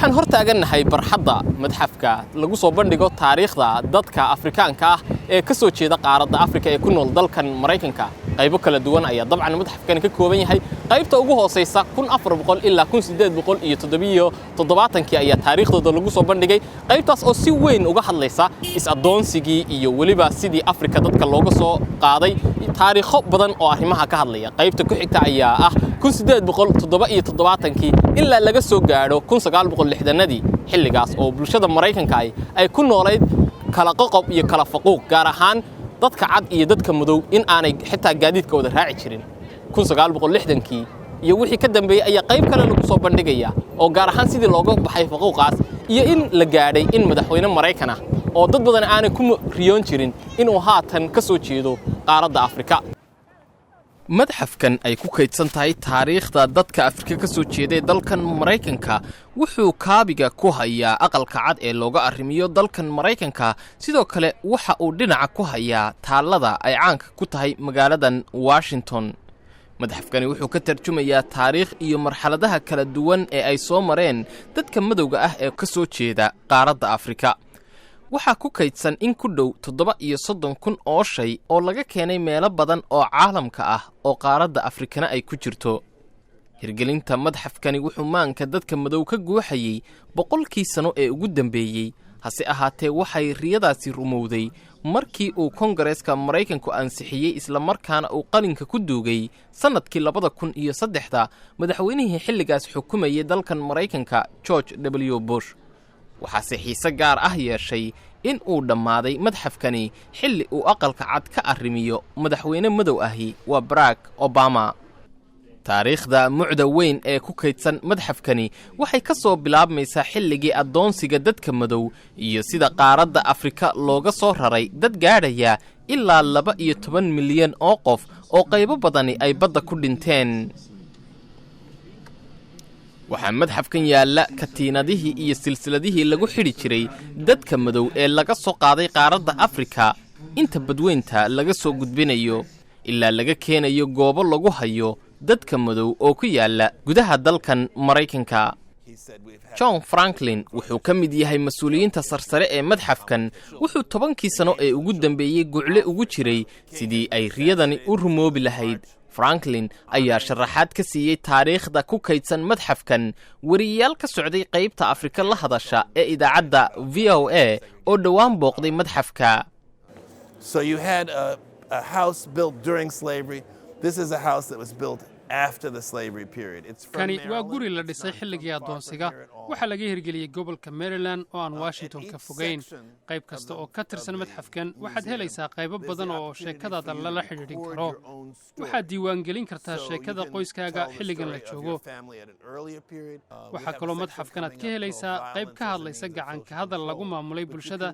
waxaan hor taagannahay barxadda madxafka lagu soo bandhigo taariikhda dadka Afrikaanka ah ee ka soo jeeda qaaradda Afrika ee ku nool dalkan Mareykanka qaybo kala duwan ayaa dabcan madxafkan ka kooban yahay qaybta ugu hooseysa 1400 ilaa 1870 ayaa taariikhdooda lagu soo bandhigay qaybtaas oo si weyn uga hadlaysa is-adoonsigii iyo waliba sidii Afrika dadka looga soo qaaday taariikho badan oo arrimaha ka hadlaya qaybta ku xigta ayaa ah 1877 ilaa laga soo gaadho 1960 xilligaas oo bulshada Mareykanka ay ku noolayd kala qoqob iyo kala faquuq gaar ahaan dadka cad iyo dadka madow in aanay xitaa gaadiidka wada raaci jirin 1960 iyo wixii ka dambeeyay ayaa qayb kale lagu soo bandhigaya oo gaar ahaan sidii looga baxay faquuqaas iyo in la gaadhay in madaxweyne Mareykan ah oo dad badan aanay ku riyoon jirin inuu haatan ka soo jeedo qaaradda Afrika madxafkan ay ku kaydsan tahay taariikhda dadka Afrika ka soo jeeday dalkan Mareykanka wuxuu kaabiga ku hayaa aqalka cad ee looga arrimiyo dalkan Mareykanka sidoo kale waxa uu dhinaca ku hayaa taalada ay caanka ku tahay magaaladan Washington madxafkani wuxuu ka tarjumayaa taariikh iyo marxaladaha kala duwan ee ay soo mareen dadka madowga ah ee ka soo jeeda qaaradda Afrika waxaa ku kaydsan in ku dhow 37,000 oo shay oo laga keenay meelo badan oo caalamka ah oo qaaradda Afrikana ay ku jirto hirgelinta madxafkani wuxuu maanka dadka madow ka guuxayay boqolkii sano ee ugu dambeeyay hase ahaatee waxay riyadaasi rumowday markii uu Kongareeska Mareykanku ansixiyay isla markaana uu qalinka ku duugay sanadkii 2003 madaxweynihii xilligaas xukumayay dalkan Mareykanka George W. Bush waxaase xiise gaar ah yeeshay in uu dhammaaday madxafkani xilli uu aqalka cad ka arrimiyo madaxweyne madow ahi waa Barack Obama taariikhda mucda weyn ee ku kaydsan madxafkani waxay ka soo bilaabmaysaa xilligii adoonsiga dadka madow iyo sida qaaradda Afrika looga soo raray dad gaadhaya ilaa 12 milyan oo qof oo qaybo badani ay badda ku dhinteen waxaa madxafkan yaalla katiinadihii iyo silsiladihii lagu xidhi jiray dadka madow ee laga soo qaaday qaaradda Afrika inta badweynta laga soo gudbinayo ilaa laga keenayo goobo lagu hayo dadka madow oo ku yaalla gudaha dalkan Mareykanka John Franklin wuxuu ka mid yahay mas'uuliyiinta sarsare ee madxafkan wuxuu 10kii sano ee ugu dambeeyay gucle ugu jiray sidii ay riyadani u rumoobi lahayd Franklin ayaa sharaxaad ka siiyay taariikhda ku kaydsan madxafkan wariyaal ka socday qaybta Afrika la hadasha ee idaacadda VOA oo dhawaan booqday madxafka So you had a house built during slavery. This is a house that was built after the slavery period. It's from Kani waa guri la dhisay xilligii adoonsiga waxa laga hirgeliyay gobolka Maryland oo aan Washington ka fogeyn qayb kasta oo ka tirsan madxafkan waxaad helaysaa qaybo badan oo sheekadaada la xiriirin karo waxaad diiwaan gelin kartaa sheekada qoyskaaga xilligan la joogo waxa kaloo madxafkan aad ka helaysaa qayb ka hadlaysa gacan ka hadal lagu maamulay bulshada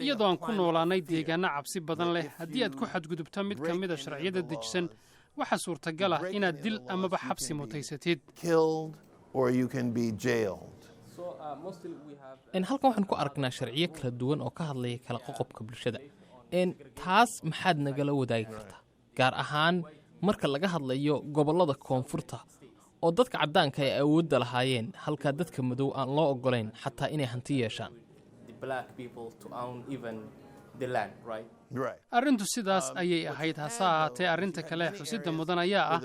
iyadoo aan ku noolaanay deegaano cabsi badan leh haddii aad ku xadgudubto mid ka mid ah sharciyada dejisan waxa suurtagal ah inaad dil amaba xabsi mutaysatid halkan waxaan ku aragnaa sharciyo kala duwan oo ka hadlaya kala qoqobka bulshada taas maxaad nagala wadaagi kartaa gaar ahaan marka laga hadlayo gobollada koonfurta oo dadka caddaanka ay awoodda lahaayeen halka dadka madow aan loo ogolayn xataa inay hanti yeeshaan arrintu sidaas ayay ahayd hase ahaatee arrinta kale xusidda mudan ayaa ah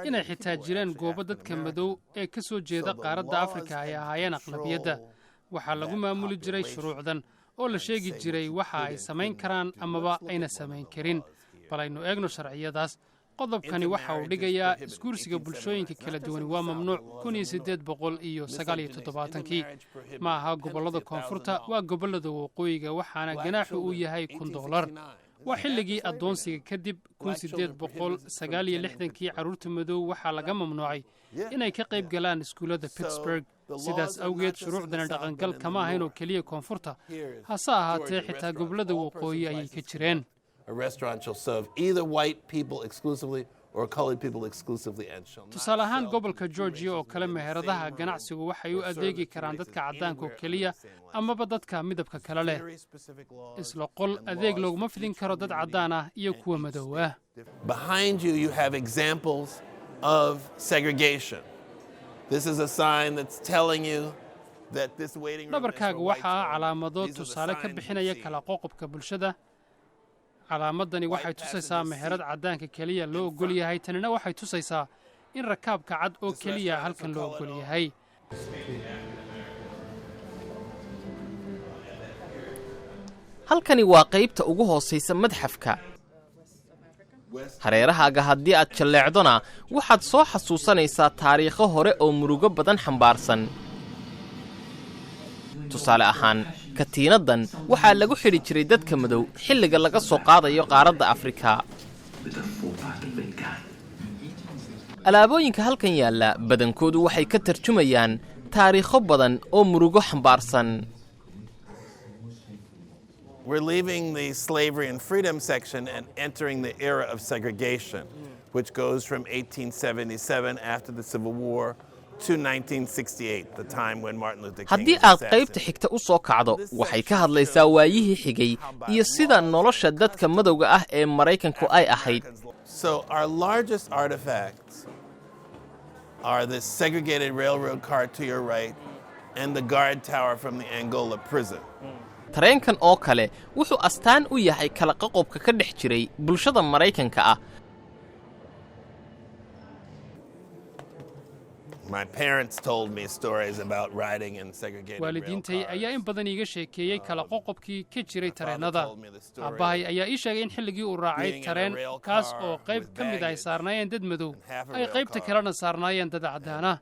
inay xitaa jireen goobo dadka madow ee ka soo jeeda qaaradda Afrika ay ahaayeen aqlabiyadda waxaa lagu maamuli jiray shuruucdan oo la sheegi jiray waxa ay samayn karaan amaba ayna samayn karin bal aynu eegno sharciyadaas qodobkani waxa uu dhigayaa isguursiga bulshooyinka kala duwan waa mamnuuc 1879 ma aha gobollada koonfurta waa gobollada waqooyiga waxaana ganaaxu uu yahay $1,000 waa xilligii adoonsiga kadib 1869 carruurta madow waxaa laga mamnuucay inay ka qayb galaan iskuullada Pittsburgh sidaas awgeed shuruucdana dhaqangal kama ahayn oo keliya koonfurta hase ahaatee xitaa gobollada waqooyi ayay ka jireen A restaurant shall serve either white people exclusively or colored people exclusively and shall not. Tusaale ahaan gobolka Georgia oo kale meheradaha ganacsigu waxay u adeegi karaan dadka caddaanka oo kaliya amaba dadka midabka kale leh. Isla qol adeeg looguma fidin karo dad caddaan ah iyo kuwa madow ah. Behind you you have examples of segregation. This is a sign that's telling you that this waiting room is dhabarkaaga for whites waxa ah only. calaamado These are the tusaale ka signs bixinaya you see. kala qoqobka bulshada. calaamadani waxay tusaysaa meherad caddaanka keliya loo ogol yahay, tanina waxay tusaysaa in rakaabka cad oo keliya halkan loo ogol yahay. halkani waa qaybta ugu hoosaysa madxafka. hareerahaaga haddii aad jalleecdona waxaad soo xasuusanaysaa taariikho hore oo murugo badan xambaarsan. tusaale ahaan katiinaddan waxaa lagu xidhi jiray dadka madow xilliga laga soo qaadayo qaaradda Afrika. alaabooyinka halkan yaalla badankoodu waxay ka tarjumayaan taariikho badan oo murugo xambaarsan. We're leaving the slavery and freedom section and entering the era of segregation, which goes from 1877 after the Civil War to 1968, the time when Martin Luther King haddii was aad qaybta assassinated. xigta u soo kacdo waxay ka hadlaysaa waayihii xigay iyo sida nolosha dadka madowga ah ee Maraykanku ay ahayd. So our largest artifacts are this segregated railroad car to your right and the guard tower from the Angola prison. tareenkan oo kale wuxuu astaan u yahay kala qoqobka ka dhex jiray bulshada Maraykanka ah. My parents told me stories about riding in segregated rail waalidiintay cars. ayaa in badan iiga sheekeeyey kala qoqobkii ka jiray tareennada. aabbahay ayaa ii sheegay in xilligii uu raacay tareen kaas oo qayb ka mid ay saarnaayeen dad madow ay qaybta kalena saarnaayeen dad caddaana,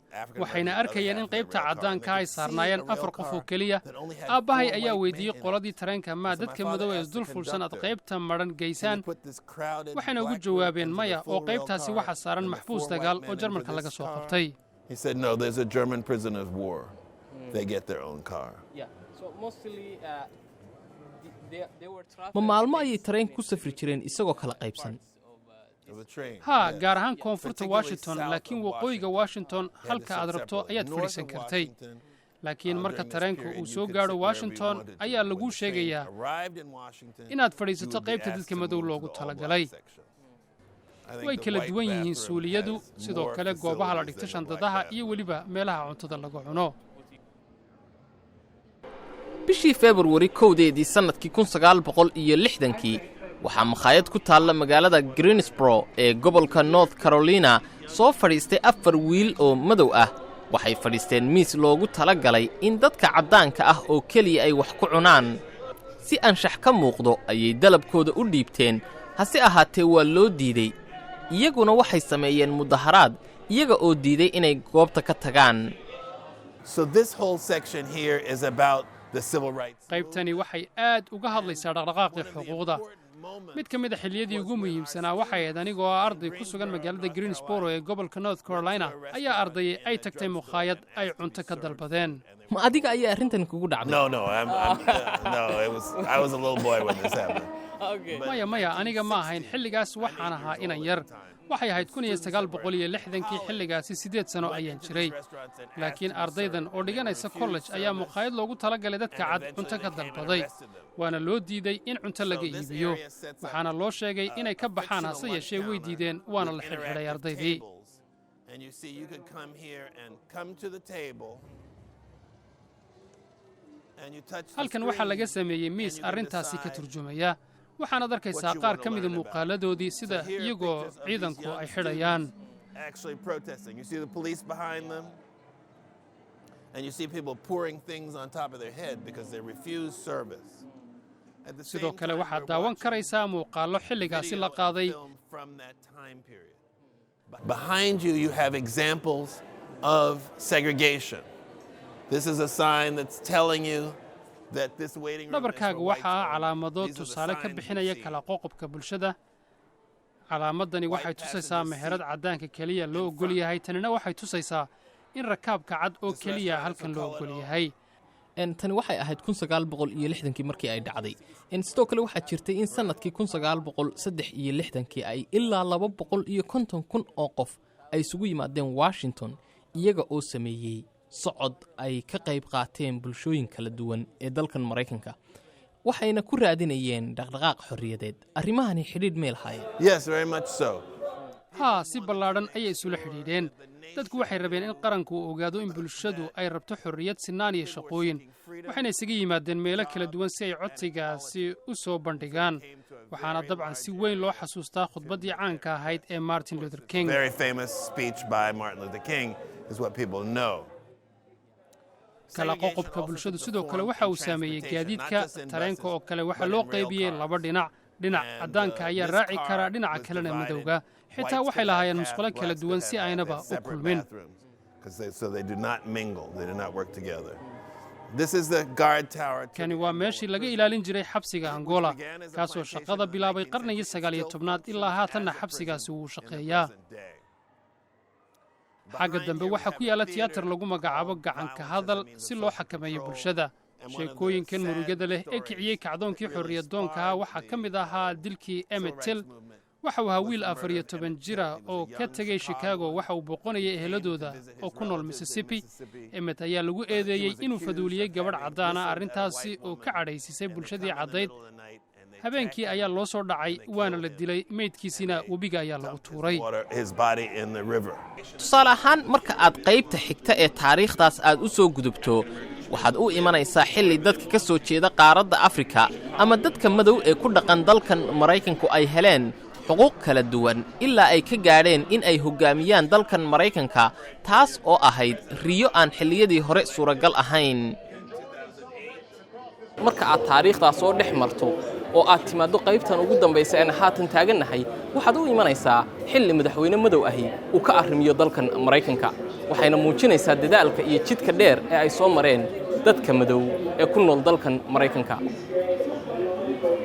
waxayna arkayeen in qaybta caddaanka ay saarnaayeen 4 qof oo keliya. aabbahay ayaa weydiiyey qoladii tareenka ma dadka madow ee isdul fuulsan aad qaybta madhan geysaan, waxayna ugu jawaabeen maya oo qaybtaasi waxa saaran maxbuus dagaal oo Jarmalka laga soo qabtay. He said, no, there's a German prisoner of war. They get their own car. ma maalmo ayay tareenka ku safri jireen isagoo kala qaybsan. It was a train. haa Yes. gaar ahaan koonfurta Particularly Washington, south laakiin of waqooyiga Washington Had halka to aad sit rabto separate. ayaad North fadhiisan of kartay. Washington, laakiin marka during this tareenku period, uu you soo could gaadho sit wherever you Washington wanted to. ayaa When lagu the train sheegayaa arrived in Washington, inaad you fadhiisato would be qaybta asked dadka to madow move to loogu the talagalay. all-black section. I think way the kala white duwan yihiin bathroom suuliyadu, has sidoo more kale goobaha la facilities dhigto than the white shandadaha bathroom. iyo weliba meelaha cuntada lagu cuno. bishii February 1 sanadkii 1960 waxaa makhaayad ku taalla magaalada Greensboro ee gobolka North Carolina soo fadhiistay 4 wiil oo madow ah. waxay fadhiisteen miis loogu talagalay in dadka caddaanka ah oo keliya ay wax ku cunaan. si anshax ka muuqdo ayay dalabkooda u dhiibteen, hase ahaatee waa loo diiday. iyaguna waxay sameeyeen mudaharaad iyaga oo diiday inay goobta ka tagaan. So this whole section here is about the civil rights. qaybtani waxay aad uga hadlaysaa dhaqdhaqaaqii xuquuqda. mid ka mid ah xilliyadii ugu muhiimsanaa waxay ahayd anigoo ah arday ku sugan magaalada Greensboro ee gobolka North Carolina ayaa ardayay ay tagtay mukhaayad ay cunto ka dalbadeen. ma adiga ayaa arrintan kugu dhacday? No, no, I was a little boy when this happened. maya aniga ma ahayn xilligaas, waxaan ahaa inan yar. waxay ahayd 1960kii, xilligaasi 8 sano ayaan jiray. laakiin ardaydan oo dhiganaysa college ayaa mukhaayad loogu talagalay dadka cad cunto ka dalbaday, waana loo diiday in cunto laga iibiyo. waxaana loo sheegay inay ka baxaan, hase yeeshee way diideen, waana la xidhxidhay ardaydii. And you see, you could come here and come to the table. And you touch the halkan waxaa laga screen, sameeyey miis and you can arrintaasi ka decide turjumaya, waxaanaad arkaysaa qaar ka mida muuqaaladoodii sida iyagoo ciidanku ay xidhayaan. actually protesting. You see the police behind them, and you see people pouring things on top of their head because they refuse service. At the sidoo same kale time, waxaad we're daawan watching karaysaa muuqaallo xilligaasi la qaaday. video and film from that time period. Behind you, you have examples of segregation. This is a sign that's telling you that this waiting room is for dhabarkaaga whites waxaa ah only. calaamado These are the tusaale ka signs you bixinaya see. kala qoqobka bulshada. calaamadani waxay tusaysaa meherad caddaanka keliya loo ogol yahay, tanina waxay tusaysaa in rakaabka cad oo keliya halkan loo ogol yahay. tani waxay ahayd 1960 markii ay dhacday. sidoo kale waxaa jirtay in sanadkii 1963 ay ilaa 250,000 oo qof ay isugu yimaadeen Washington iyaga oo sameeyey socod ay ka qayb qaateen bulshooyin kala duwan ee dalkan Maraykanka. waxayna ku raadinayeen dhaqdhaqaaq xorriyadeed. arrimahani xidhiidh meel hayeen. Yes, very much so. haa si ballaadhan ayay isula xidhiidheen. dadku waxay rabeen in qaranku uu ogaado in bulshadu ay rabto xorriyad, sinaan iyo shaqooyin, waxayna isaga yimaadeen meelo kala duwan si ay codsigaasi u soo bandhigaan. waxaana dabcan si weyn loo xasuustaa khudbaddii caanka ahayd ee Martin Luther King. Very famous speech by Martin Luther King is what people know. kala qoqobka bulshadu sidoo kale waxa uu saameeyey gaadiidka tareenka oo kale waxa loo qaybiyey laba dhinac caddaanka ayaa raaci kara dhinaca kalena madowga xitaa waxay lahaayeen musqulo kala duwan si aynaba u kulmin. kani waa meeshii laga ilaalin jiray xabsiga Angola kaasoo shaqada bilaabay qarnigii 19aad ilaa haatanna xabsigaasi wuu shaqeeyaa. xagga dambe waxaa ku yaala tiyaatar lagu magacaabo gacanka hadal si loo xakameeyo bulshada. sheekooyinkan murugada leh ee kiciyey kacdoonkii xorriyadoonka waxaa ka mid ahaa dilkii Emmett Till. waxa uu ahaa wiil 14 jira oo ka tegay Chicago waxa uu booqanayay eheladooda oo ku nool Mississippi. Emmett ayaa lagu eedeeyey inuu faduuliyey gabadh caddaan ah, arrintaasi oo ka cadhaysisay bulshadii caddayd. habeenkii ayaa loo soo dhacay waana la dilay, meydkiisina webiga ayaa lagu tuuray. tusaale ahaan marka aad qaybta xigta ee taariikhdaas aad u soo gudubto waxaad u imanaysaa xilli dadka ka soo jeeda qaaradda Afrika ama dadka madow ee ku dhaqan dalkan Maraykanku ay heleen xuquuq kala duwan ilaa ay ka gaadheen in ay hoggaamiyaan dalkan Maraykanka, taas oo ahayd riyo aan xilliyadii hore suuragal ahayn. marka aad taariikhdaas soo dhex marto oo aad timaado qaybtan ugu dambaysa ee haatan taagannahay waxaad u imanaysaa xilli madaxweyne madow ahi uu ka arrimiyo dalkan Maraykanka, waxayna muujinaysaa dadaalka iyo jidka dheer ee ay soo mareen dadka madow ee ku nool dalkan Maraykanka.